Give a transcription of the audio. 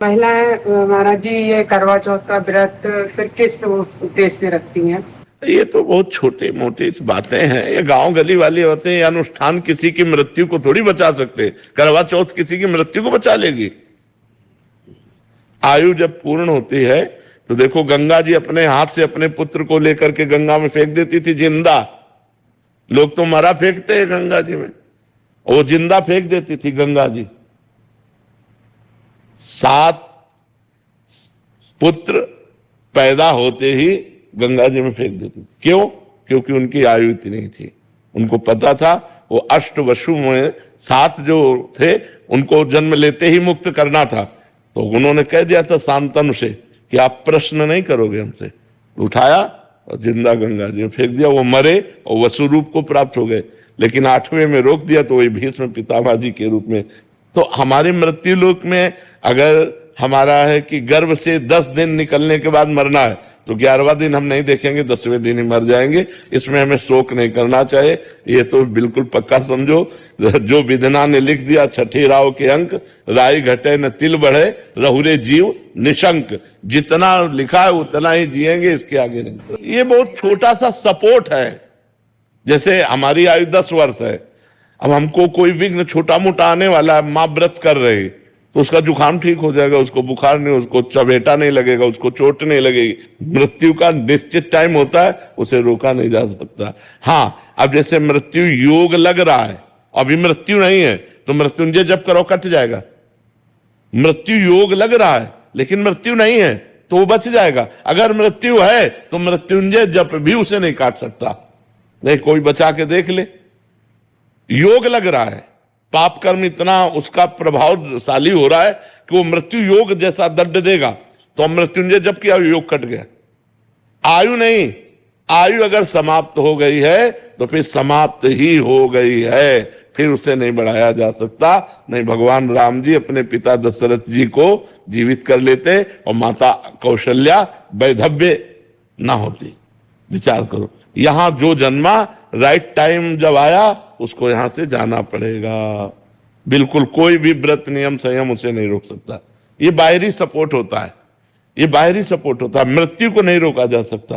महिलाएं महाराज जी ये करवा चौथ का व्रत फिर किस उद्देश्य से रखती हैं? ये तो बहुत छोटे मोटे बातें हैं, ये गांव गली वाले होते हैं। ये अनुष्ठान किसी की मृत्यु को थोड़ी बचा सकते। करवा चौथ किसी की मृत्यु को बचा लेगी? आयु जब पूर्ण होती है तो देखो, गंगा जी अपने हाथ से अपने पुत्र को लेकर के गंगा में फेंक देती थी जिंदा। लोग तो मरा फेंकते हैं गंगा जी में, वो जिंदा फेंक देती थी गंगा जी। 7 पुत्र पैदा होते ही गंगा जी में फेंक देती थी। क्यों? क्योंकि उनकी आयु इतनी थी। उनको पता था वो अष्टवसु में 7 जो थे उनको जन्म लेते ही मुक्त करना था। तो उन्होंने कह दिया था शांतनु से कि आप प्रश्न नहीं करोगे हमसे। उठाया और जिंदा गंगा जी में फेंक दिया। वो मरे और वसु रूप को प्राप्त हो गए। लेकिन 8वें में रोक दिया तो वही भीष्म पितामह जी के रूप में। तो हमारे मृत्यु लोक में अगर हमारा है कि गर्भ से 10 दिन निकलने के बाद मरना है तो 11वां दिन हम नहीं देखेंगे, 10वें दिन ही मर जाएंगे। इसमें हमें शोक नहीं करना चाहिए। ये तो बिल्कुल पक्का समझो, जो विधना ने लिख दिया 6ठे राव के अंक, राई घटे न तिल बढ़े रहुरे जीव निशंक। जितना लिखा है उतना ही जिएंगे, इसके आगे नहीं। ये बहुत छोटा सा सपोर्ट है। जैसे हमारी आयु 10 वर्ष है, अब हमको कोई विघ्न छोटा मोटा आने वाला है, माँ व्रत कर रही तो उसका जुकाम ठीक हो जाएगा, उसको बुखार नहीं, उसको चबेटा नहीं लगेगा, उसको चोट नहीं लगेगी। मृत्यु का निश्चित टाइम होता है, उसे रोका नहीं जा सकता। हाँ, अब जैसे मृत्यु योग लग रहा है, अभी मृत्यु नहीं है तो मृत्युंजय जप करो कट जाएगा। मृत्यु योग लग रहा है लेकिन मृत्यु नहीं है तो वो बच जाएगा। अगर मृत्यु है तो मृत्युंजय जप भी उसे नहीं काट सकता। नहीं, कोई बचा के देख ले। योग लग रहा है, पाप कर्म इतना उसका प्रभावशाली हो रहा है कि वो मृत्यु योग जैसा दंड देगा। तो मृत्युंजय जब किया योग कट गया। आयु नहीं, आयु अगर समाप्त हो गई है तो फिर समाप्त ही हो गई है, फिर उसे नहीं बढ़ाया जा सकता। नहीं, भगवान राम जी अपने पिता दशरथ जी को जीवित कर लेते और माता कौशल्या वैधव्य ना होती। विचार करो, यहां जो जन्मा राइट टाइम जब आया उसको यहां से जाना पड़ेगा। बिल्कुल कोई भी व्रत नियम संयम उसे नहीं रोक सकता। ये बाहरी सपोर्ट होता है, ये बाहरी सपोर्ट होता है। मृत्यु को नहीं रोका जा सकता।